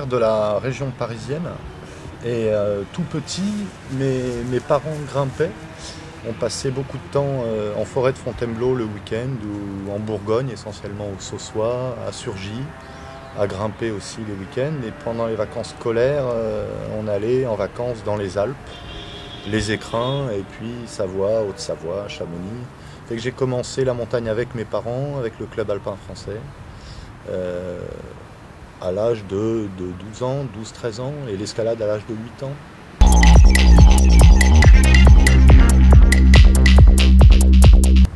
originaire de la région parisienne et tout petit, mes parents grimpaient. On passait beaucoup de temps en forêt de Fontainebleau le week-end ou en Bourgogne, essentiellement au Saussois, à Surgy, à grimper aussi les week-ends. Et pendant les vacances scolaires, on allait en vacances dans les Alpes, les Écrins et puis Savoie, Haute-Savoie, Chamonix. Fait que j'ai commencé la montagne avec mes parents, avec le club alpin français, euh, à l'âge de 12 ans, 12-13 ans, et l'escalade à l'âge de 8 ans.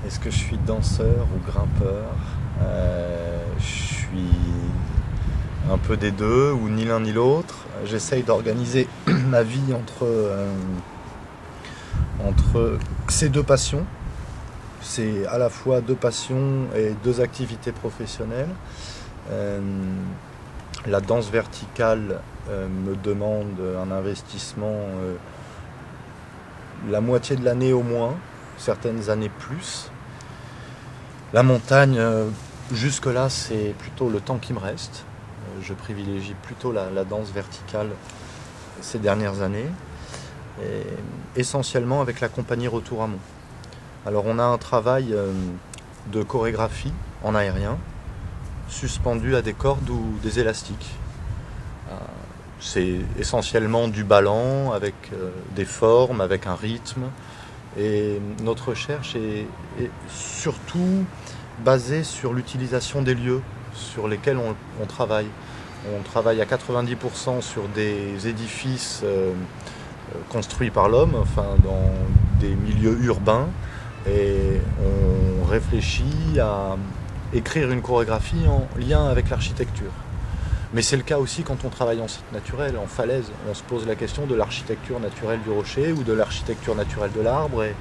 Est-ce que je suis danseur ou grimpeur? Je suis un peu des deux, ou ni l'un ni l'autre. J'essaye d'organiser ma vie entre ces deux passions. C'est à la fois deux passions et deux activités professionnelles. La danse verticale me demande un investissement la moitié de l'année au moins, certaines années plus. La montagne, jusque-là, c'est plutôt le temps qui me reste. Je privilégie plutôt la danse verticale ces dernières années, et essentiellement avec la compagnie Retour à Mont. Alors on a un travail de chorégraphie en aérien, suspendu à des cordes ou des élastiques. C'est essentiellement du ballon avec des formes, avec un rythme. Et notre recherche est surtout basée sur l'utilisation des lieux sur lesquels on travaille. On travaille à 90% sur des édifices construits par l'homme, enfin dans des milieux urbains, et on réfléchit à écrire une chorégraphie en lien avec l'architecture. Mais c'est le cas aussi quand on travaille en site naturel, en falaise. On se pose la question de l'architecture naturelle du rocher ou de l'architecture naturelle de l'arbre. Et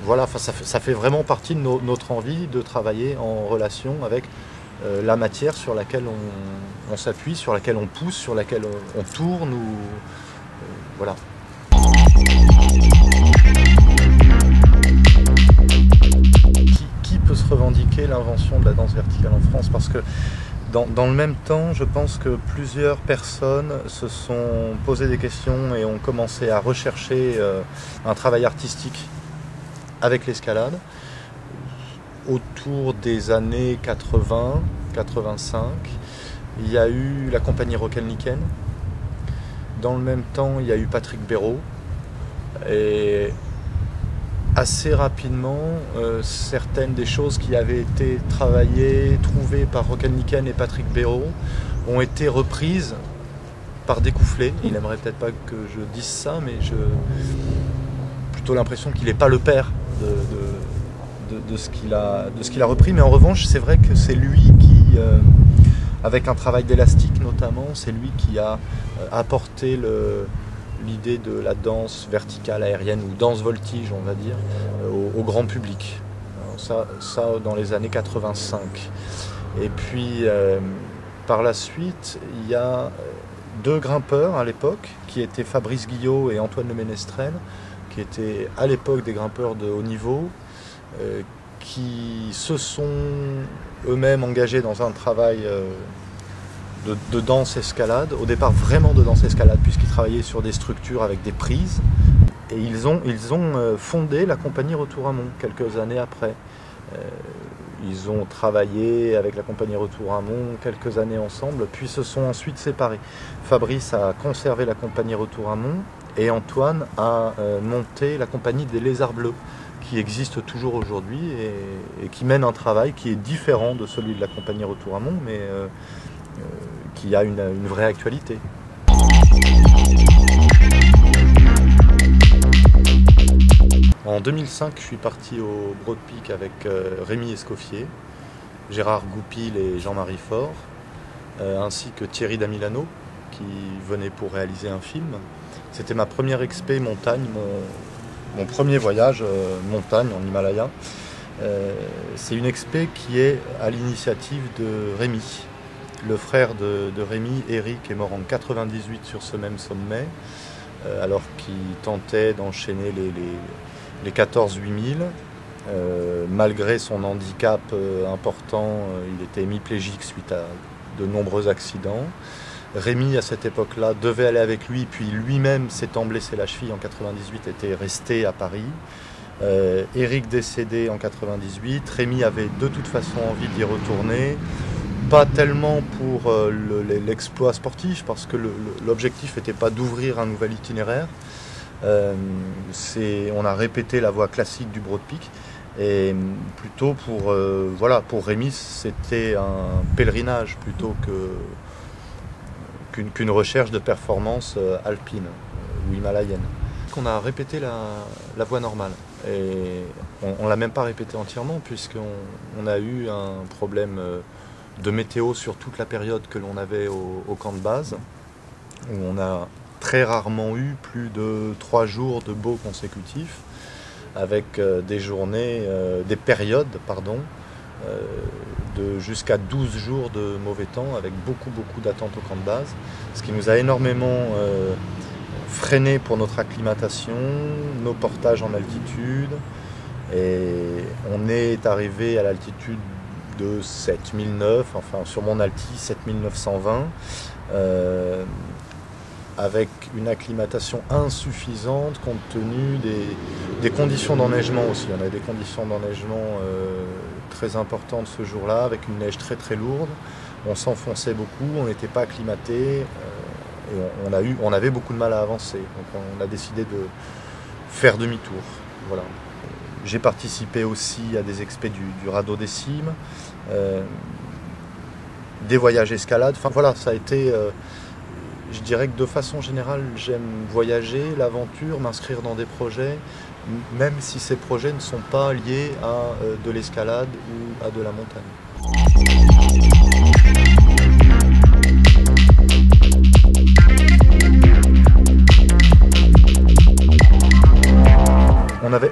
voilà, ça fait vraiment partie de notre envie de travailler en relation avec la matière sur laquelle on s'appuie, sur laquelle on pousse, sur laquelle on tourne. Voilà. Qui peut se revendiquer l'invention de la danse verticale en France? Parce que dans le même temps, je pense que plusieurs personnes se sont posées des questions et ont commencé à rechercher un travail artistique avec l'escalade autour des années 80-85. Il y a eu la compagnie Rockelniken. Dans le même temps, il y a eu Patrick Béraud. Et assez rapidement, certaines des choses qui avaient été travaillées, trouvées par Rockelniken et Patrick Béraud ont été reprises par Découfflé. Il n'aimerait peut-être pas que je dise ça, mais j'ai plutôt l'impression qu'il n'est pas le père de ce qu'il a repris. Mais en revanche, c'est vrai que c'est lui qui, avec un travail d'élastique notamment, c'est lui qui a apporté l'idée de la danse verticale aérienne ou danse voltige, on va dire, au grand public. Alors ça dans les années 85. Et puis par la suite, il y a deux grimpeurs à l'époque, qui étaient Fabrice Guillot et Antoine Le Ménestrel, qui étaient à l'époque des grimpeurs de haut niveau, qui se sont eux-mêmes engagés dans un travail de danse-escalade, au départ vraiment de danse-escalade, puisqu'ils travaillaient sur des structures avec des prises. Et ils ont fondé la compagnie Retour à Mont quelques années après. Ils ont travaillé avec la compagnie Retour à Mont quelques années ensemble, puis se sont ensuite séparés. Fabrice a conservé la compagnie Retour à Mont et Antoine a monté la compagnie des Lézards Bleus, qui existe toujours aujourd'hui et qui mène un travail qui est différent de celui de la compagnie Retour à Mont, mais qui a une vraie actualité. En 2005, je suis parti au Broad Peak avec Rémi Escoffier, Gérard Goupil et Jean-Marie Faure, ainsi que Thierry Damilano, qui venait pour réaliser un film. C'était ma première expé montagne, mon premier voyage montagne en Himalaya. C'est une expé qui est à l'initiative de Rémi. Le frère de Rémi, Eric, est mort en 98 sur ce même sommet, alors qu'il tentait d'enchaîner les 14-8000. Malgré son handicap important, il était hémiplégique suite à de nombreux accidents. Rémi, à cette époque-là, devait aller avec lui, puis lui-même s'étant blessé la cheville en 98, était resté à Paris. Éric décédé en 98, Rémi avait de toute façon envie d'y retourner, pas tellement pour l'exploit sportif, parce que l'objectif n'était pas d'ouvrir un nouvel itinéraire. On a répété la voie classique du Broad Peak, et plutôt pour Rémi, c'était un pèlerinage plutôt qu'une recherche de performance alpine ou himalayenne. On a répété la voie normale, et on ne l'a même pas répété entièrement, puisqu'on a eu un problème de météo sur toute la période que l'on avait au camp de base, où on a très rarement eu plus de 3 jours de beau consécutifs, avec des périodes de jusqu'à 12 jours de mauvais temps, avec beaucoup d'attentes au camp de base, ce qui nous a énormément freiné pour notre acclimatation, nos portages en altitude, et on est arrivé à l'altitude de 7009, enfin sur mon alti 7920, avec une acclimatation insuffisante compte tenu des conditions d'enneigement aussi. On a des conditions d'enneigement très importantes ce jour-là, avec une neige très lourde. On s'enfonçait beaucoup, on n'était pas acclimaté, et on avait beaucoup de mal à avancer. Donc on a décidé de faire demi-tour. Voilà. J'ai participé aussi à des expés du Radeau des Cimes, des voyages escalade. Enfin voilà, ça a été... je dirais que de façon générale, j'aime voyager, l'aventure, m'inscrire dans des projets, même si ces projets ne sont pas liés à de l'escalade ou à de la montagne.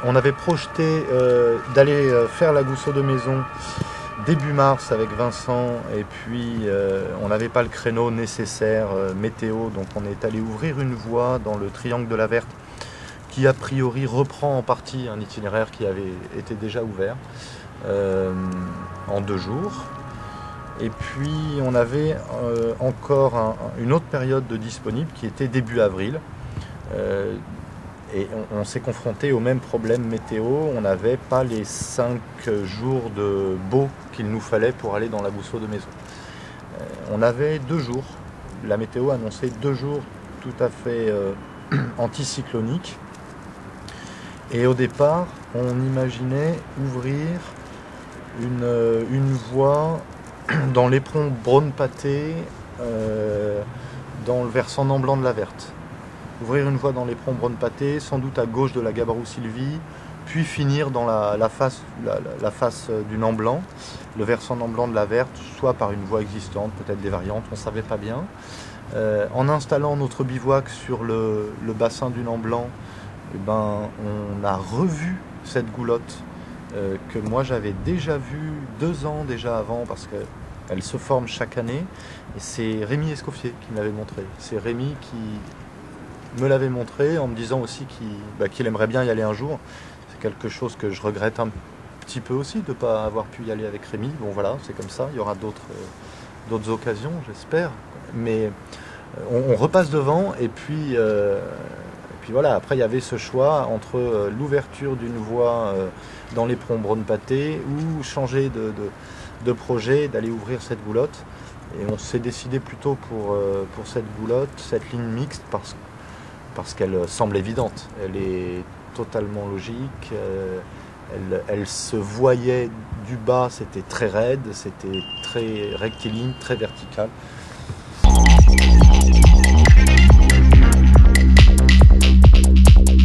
On avait projeté d'aller faire la Goussot de Maison début mars avec Vincent, et puis on n'avait pas le créneau nécessaire météo, donc on est allé ouvrir une voie dans le triangle de la Verte qui a priori reprend en partie un itinéraire qui avait été déjà ouvert en 2 jours. Et puis on avait encore une autre période de disponible qui était début avril. Et on s'est confronté au même problème météo. On n'avait pas les 5 jours de beau qu'il nous fallait pour aller dans la Goussot de Maison. On avait 2 jours. La météo annonçait 2 jours tout à fait anticycloniques. Et au départ, on imaginait ouvrir une voie dans l'éperon Braune-Pâté, dans le versant Namblan de la Verte. Ouvrir une voie dans l'éperon Braune-Pâté, sans doute à gauche de la Gabarou-Sylvie, puis finir dans la face du Namblan, le versant Namblan de la Verte, soit par une voie existante, peut-être des variantes, on ne savait pas bien. En installant notre bivouac sur le bassin du Namblan, on a revu cette goulotte que moi j'avais déjà vue 2 ans déjà avant, parce qu'elle se forme chaque année, et c'est Rémi Escoffier qui me l'avait montré. C'est Rémi qui me l'avait montré en me disant aussi qu'il aimerait bien y aller un jour. C'est quelque chose que je regrette un petit peu aussi de ne pas avoir pu y aller avec Rémi. Bon voilà, c'est comme ça, il y aura d'autres occasions, j'espère. Mais on repasse devant, et puis voilà, après il y avait ce choix entre l'ouverture d'une voie dans l'éperon Braune-Pâté ou changer de projet, d'aller ouvrir cette goulotte. Et on s'est décidé plutôt pour cette goulotte, cette ligne mixte, parce qu'elle semble évidente. Elle est totalement logique. Elle se voyait du bas, c'était très raide, c'était très rectiligne, très vertical.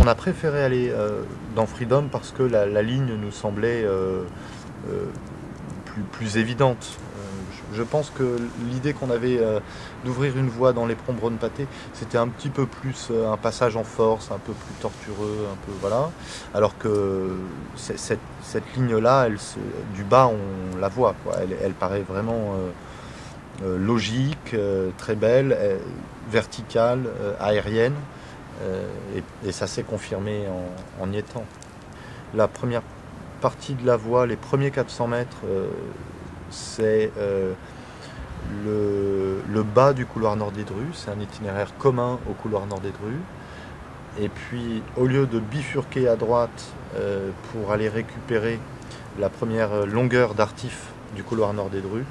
On a préféré aller dans Freedom parce que la ligne nous semblait plus évidente. Je pense que l'idée qu'on avait d'ouvrir une voie dans l'éperon Braune-Pâté, c'était un petit peu plus un passage en force, un peu plus tortueux, un peu voilà. Alors que cette ligne-là, du bas, on la voit, quoi. Elle paraît vraiment logique, très belle, verticale, aérienne, et ça s'est confirmé en y étant. La première partie de la voie, les premiers 400 mètres, c'est le bas du couloir Nord des Drues, c'est un itinéraire commun au couloir Nord des Drues. Et puis, au lieu de bifurquer à droite pour aller récupérer la première longueur d'artif du couloir Nord des Drues,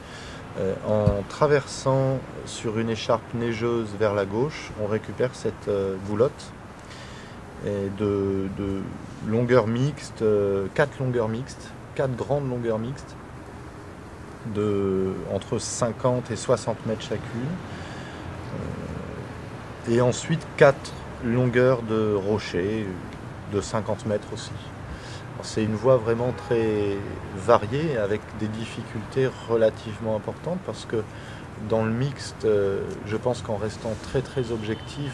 en traversant sur une écharpe neigeuse vers la gauche, on récupère cette boulotte et de longueur mixte, 4 longueurs mixtes, 4 grandes longueurs mixtes, entre 50 et 60 mètres chacune, et ensuite 4 longueurs de rochers de 50 mètres aussi. C'est une voie vraiment très variée avec des difficultés relativement importantes parce que dans le mixte, je pense qu'en restant très très objectif,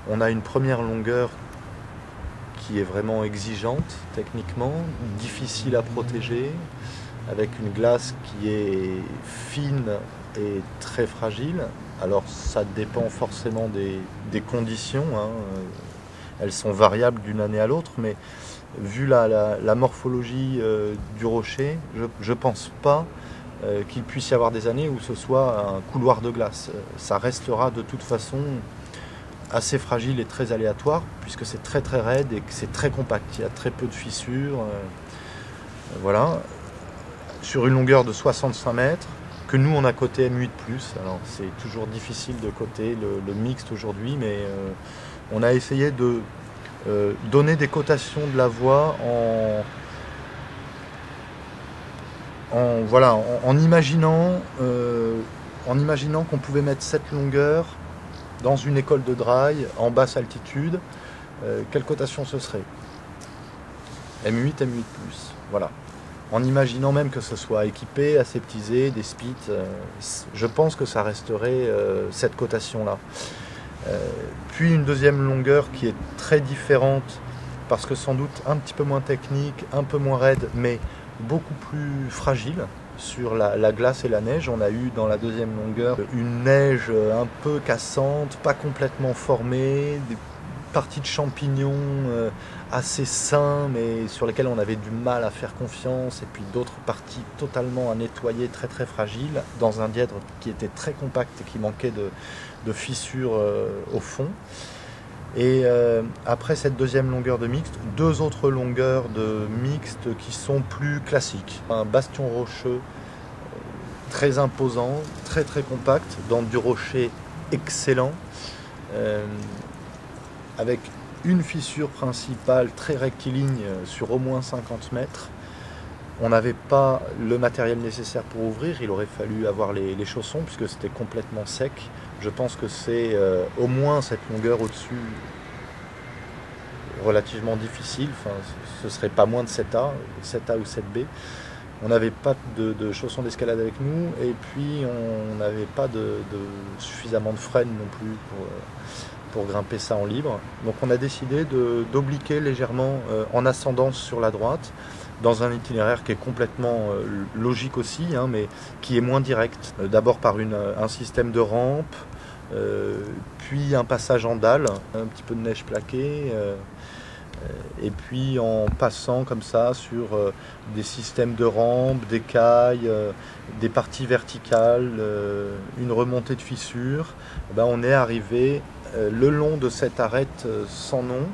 on a une première longueur qui est vraiment exigeante techniquement, difficile à protéger, avec une glace qui est fine et très fragile. Alors ça dépend forcément des conditions, hein. Elles sont variables d'une année à l'autre, mais vu la morphologie du rocher, je ne pense pas qu'il puisse y avoir des années où ce soit un couloir de glace. Ça restera de toute façon assez fragile et très aléatoire, puisque c'est très très raide et que c'est très compact. Il y a très peu de fissures. Voilà. Sur une longueur de 65 mètres, que nous on a coté M8+. Alors c'est toujours difficile de coter le mixte aujourd'hui, mais on a essayé de donner des cotations de la voie en imaginant qu'on pouvait mettre cette longueur dans une école de draille en basse altitude. Quelle cotation ce serait? M8, M8+. Voilà. En imaginant même que ce soit équipé, aseptisé, des spits, je pense que ça resterait cette cotation-là. Puis une deuxième longueur qui est très différente, parce que sans doute un petit peu moins technique, un peu moins raide, mais beaucoup plus fragile sur la glace et la neige. On a eu dans la deuxième longueur une neige un peu cassante, pas complètement formée, des parties de champignons assez sains, mais sur lesquels on avait du mal à faire confiance, et puis d'autres parties totalement à nettoyer, très très fragiles, dans un dièdre qui était très compact et qui manquait de fissures au fond. Et après cette deuxième longueur de mixte, 2 autres longueurs de mixte qui sont plus classiques. Un bastion rocheux très imposant, très très compact, dans du rocher excellent, avec une fissure principale très rectiligne sur au moins 50 mètres. On n'avait pas le matériel nécessaire pour ouvrir, il aurait fallu avoir les chaussons puisque c'était complètement sec. Je pense que c'est au moins cette longueur au-dessus relativement difficile, enfin, ce serait pas moins de 7A ou 7B. On n'avait pas de chaussons d'escalade avec nous et puis on n'avait pas suffisamment de freine non plus pour grimper ça en libre. Donc on a décidé d'obliquer légèrement en ascendance sur la droite, dans un itinéraire qui est complètement logique aussi, hein, mais qui est moins direct. D'abord par un système de rampe, puis un passage en dalle, un petit peu de neige plaquée, et puis en passant comme ça sur des systèmes de rampes, d'écailles, des parties verticales, une remontée de fissures, on est arrivé le long de cette arête sans nom,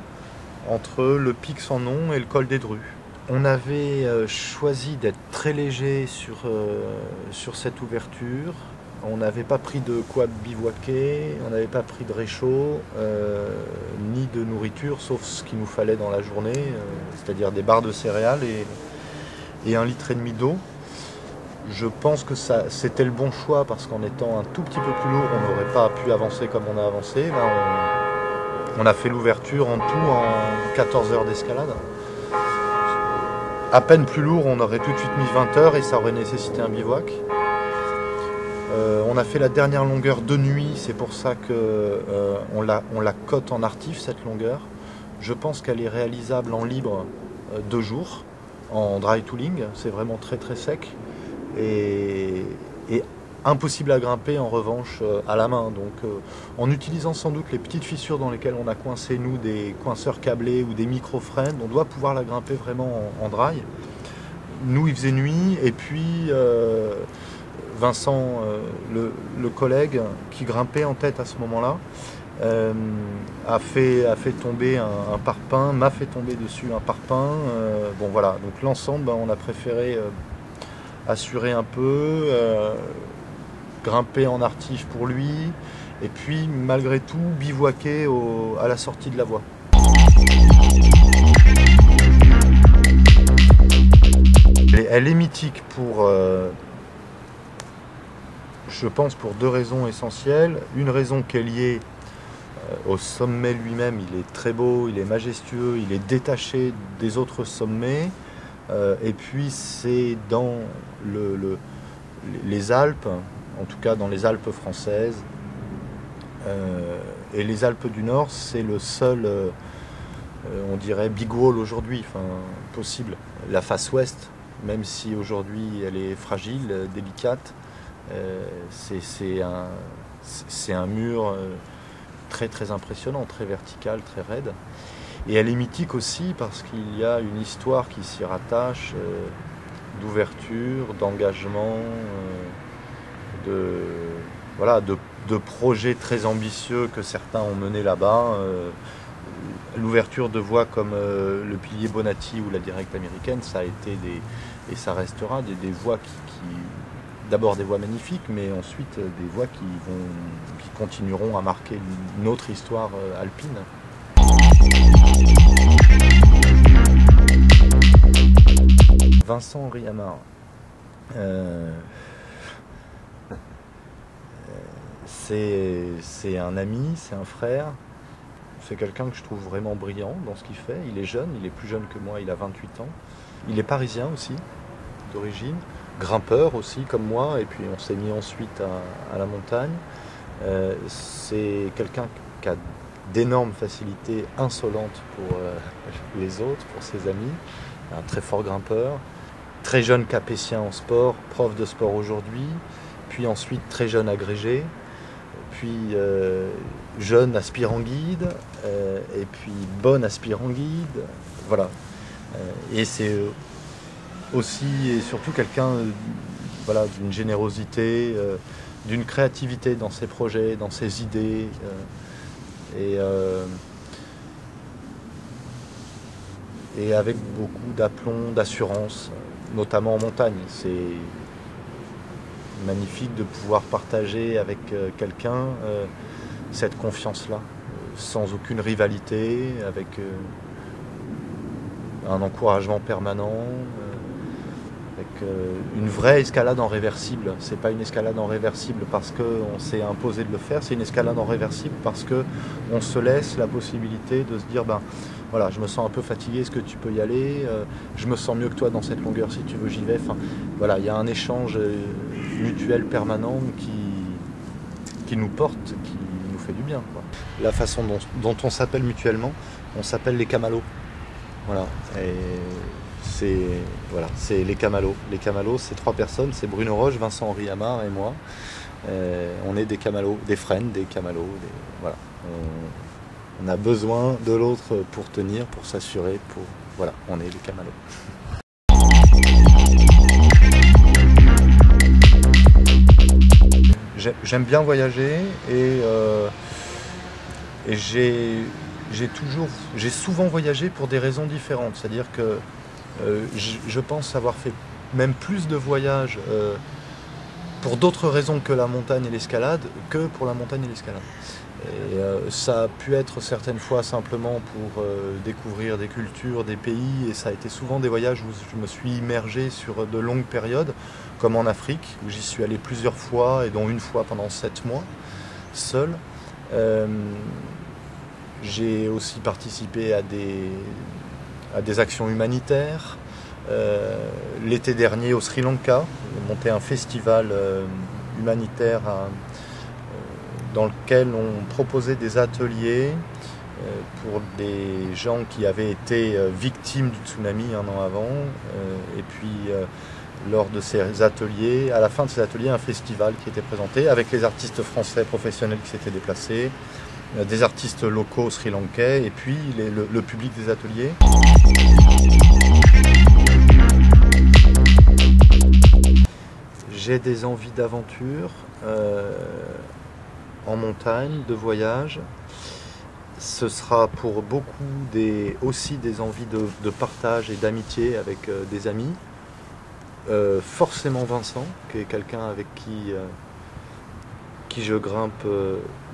entre le pic sans nom et le col des Drues. On avait choisi d'être très léger sur cette ouverture. On n'avait pas pris de quoi bivouaquer, on n'avait pas pris de réchaud, ni de nourriture, sauf ce qu'il nous fallait dans la journée, c'est-à-dire des barres de céréales et 1,5 litre d'eau. Je pense que c'était le bon choix parce qu'en étant un tout petit peu plus lourd, on n'aurait pas pu avancer comme on a avancé. Là, on a fait l'ouverture en tout en 14 heures d'escalade. À peine plus lourd, on aurait tout de suite mis 20 heures et ça aurait nécessité un bivouac. On a fait la dernière longueur de nuit, c'est pour ça qu'on la cote en artif, cette longueur. Je pense qu'elle est réalisable en libre 2 jours, en dry tooling, c'est vraiment très très sec. Et impossible à grimper en revanche à la main. Donc en utilisant sans doute les petites fissures dans lesquelles on a coincé nous des coinceurs câblés ou des micro-freins, on doit pouvoir la grimper vraiment en dry. Nous il faisait nuit et puis Vincent, le collègue qui grimpait en tête à ce moment-là, a fait tomber un parpaing, m'a fait tomber dessus un parpaing. Bon voilà, donc l'ensemble, on a préféré assurer un peu, grimper en artige pour lui, et puis malgré tout bivouaquer à la sortie de la voie. Elle est mythique pour, je pense, pour deux raisons essentielles. Une raison qui est liée au sommet lui-même, il est très beau, il est majestueux, il est détaché des autres sommets. Et puis c'est dans les Alpes, en tout cas dans les Alpes françaises. Et les Alpes du Nord, c'est le seul, on dirait, big wall aujourd'hui, enfin, possible. La face ouest, même si aujourd'hui elle est fragile, délicate, c'est un mur très très impressionnant, très vertical, très raide. Et elle est mythique aussi parce qu'il y a une histoire qui s'y rattache, d'ouverture, d'engagement, de projets très ambitieux que certains ont menés là-bas. L'ouverture de voies comme le pilier Bonatti ou la Directe américaine, ça a été et ça restera des voies d'abord des voies magnifiques, mais ensuite des voies qui continueront à marquer une autre histoire alpine. Vincent-Henri Amar, c'est un ami, c'est un frère, c'est quelqu'un que je trouve vraiment brillant dans ce qu'il fait. Il est jeune, il est plus jeune que moi, il a 28 ans. Il est parisien aussi, d'origine, grimpeur aussi comme moi, et puis on s'est mis ensuite à la montagne. C'est quelqu'un qui a d'énormes facilités insolentes pour les autres, pour ses amis, un très fort grimpeur, très jeune capétien en sport, prof de sport aujourd'hui, puis ensuite très jeune agrégé, puis jeune aspirant guide, et puis bon aspirant guide, voilà. Et c'est aussi et surtout quelqu'un voilà, d'une générosité, d'une créativité dans ses projets, dans ses idées, et avec beaucoup d'aplomb, d'assurance, notamment en montagne. C'est magnifique de pouvoir partager avec quelqu'un cette confiance-là, sans aucune rivalité, avec un encouragement permanent, avec une vraie escalade en réversible. C'est pas une escalade en réversible parce qu'on s'est imposé de le faire, c'est une escalade en réversible parce qu'on se laisse la possibilité de se dire ben voilà, je me sens un peu fatigué, est-ce que tu peux y aller, je me sens mieux que toi dans cette longueur, si tu veux j'y vais. Enfin, voilà, il y a un échange mutuel permanent qui nous porte, qui nous fait du bien, quoi. La façon dont on s'appelle mutuellement, on s'appelle les Camalos. Voilà. Et c'est les Camalos. Les Camalos, c'est 3 personnes, c'est Bruno Roche, Vincent-Henri Amar et moi. On est des Camalos, des friends, des Camalos. Voilà. On a besoin de l'autre pour tenir, pour s'assurer, voilà, on est les Camalos. J'aime bien voyager et j'ai souvent voyagé pour des raisons différentes. C'est-à-dire que je pense avoir fait même plus de voyages pour d'autres raisons que la montagne et l'escalade que pour la montagne et l'escalade. Et ça a pu être certaines fois simplement pour découvrir des cultures, des pays, et ça a été souvent des voyages où je me suis immergé sur de longues périodes, comme en Afrique, où j'y suis allé plusieurs fois, et dont une fois pendant 7 mois, seul. J'ai aussi participé à des actions humanitaires. L'été dernier au Sri Lanka, j'ai monté un festival humanitaire dans lequel on proposait des ateliers pour des gens qui avaient été victimes du tsunami un an avant. Et puis lors de ces ateliers, à la fin de ces ateliers, un festival qui était présenté avec les artistes français professionnels qui s'étaient déplacés, des artistes locaux sri-lankais et puis le public des ateliers. J'ai des envies d'aventure en montagne, de voyage. Ce sera pour beaucoup aussi des envies de partage et d'amitié avec des amis. Forcément Vincent, qui est quelqu'un avec qui je grimpe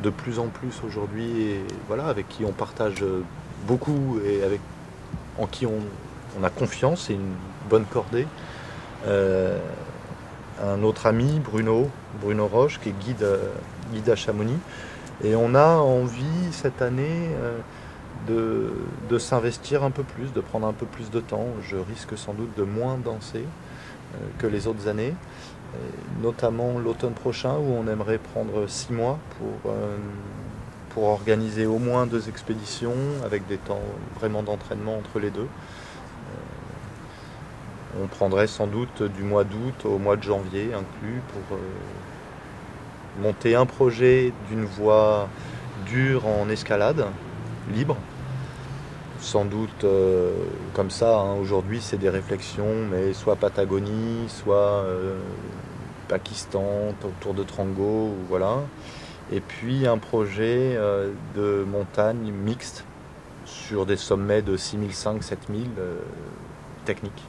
de plus en plus aujourd'hui et voilà, avec qui on partage beaucoup et en qui on a confiance et une bonne cordée. Un autre ami, Bruno Roche, qui est guide à Chamonix. Et on a envie cette année de s'investir un peu plus, de prendre un peu plus de temps. Je risque sans doute de moins danser que les autres années, notamment l'automne prochain où on aimerait prendre 6 mois pour organiser au moins 2 expéditions avec des temps vraiment d'entraînement entre les deux. On prendrait sans doute du mois d'août au mois de janvier inclus pour monter un projet d'une voie dure en escalade, libre. Sans doute comme ça, hein, aujourd'hui c'est des réflexions, mais soit Patagonie, soit Pakistan, autour de Trango, voilà. Et puis un projet de montagne mixte sur des sommets de 6500-7000 techniques.